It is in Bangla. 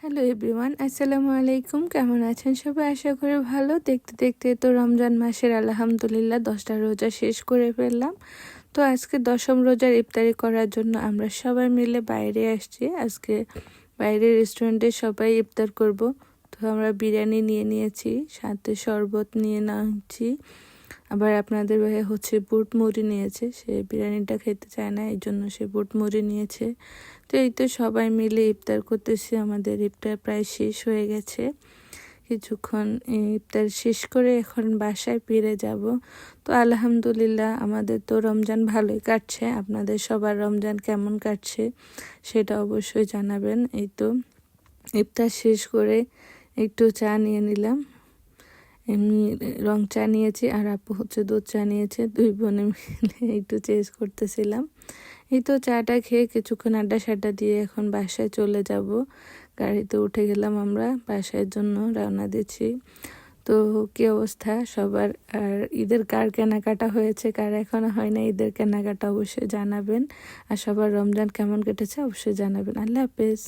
হ্যালো এভরিওয়ান, আসসালামু আলাইকুম। কেমন আছেন সবাই? আশা করি ভালো। দেখতে দেখতে তো রমজান মাসের আলহামদুলিল্লাহ 10টা রোজা শেষ করে ফেললাম। তো আজকে 10ম রোজার ইফতারি করার জন্য আমরা সবাই মিলে বাইরে আসছি। আজকে বাইরের রেস্টুরেন্টে সবাই ইফতার করব। তো আমরা বিরিয়ানি নিয়ে নিয়েছি, সাথে শরবত নিয়ে নিয়েছি। আবার আপনাদের ভাই বুট মুড়ি নিয়েছে, সে বিরিয়ানিটা খেতে চায় না, এই জন্য সে বুট মুড়ি নিয়েছে। তো এই তো সবাই মিলে ইফতার করতেছি। আমাদের ইফতার প্রায় শেষ হয়ে গেছে। কিছুক্ষণ ইফতার শেষ করে এখন বাসায় ফিরে যাব। তো আলহামদুলিল্লাহ আমাদের তো রমজান ভালোই কাটছে। আপনাদের সবার রমজান কেমন কাটছে সেটা অবশ্যই জানাবেন। এই তো ইফতার শেষ করে একটু চা নিয়ে নিলাম। এমনি রং চা নিয়েছি আর আপু দুধ চা নিয়েছে। দুই বোনে মিলে একটু চেঞ্জ করতেছিলাম। এই তো চাটা খেয়ে কিছুক্ষণ আড্ডা দিয়ে এখন বাসায় চলে যাব। গাড়িতে উঠে গেলাম, আমরা বাসার জন্য রওনা দিচ্ছি। তো কি অবস্থা সবার? আর ঈদের কার কেনাকাটা হয়েছে, কার এখনো হয় না, ঈদের কেনাকাটা অবশ্যই জানাবেন। আর সবার রমজান কেমন কেটেছে অবশ্যই জানাবেন। আল্লাহ হাফেজ।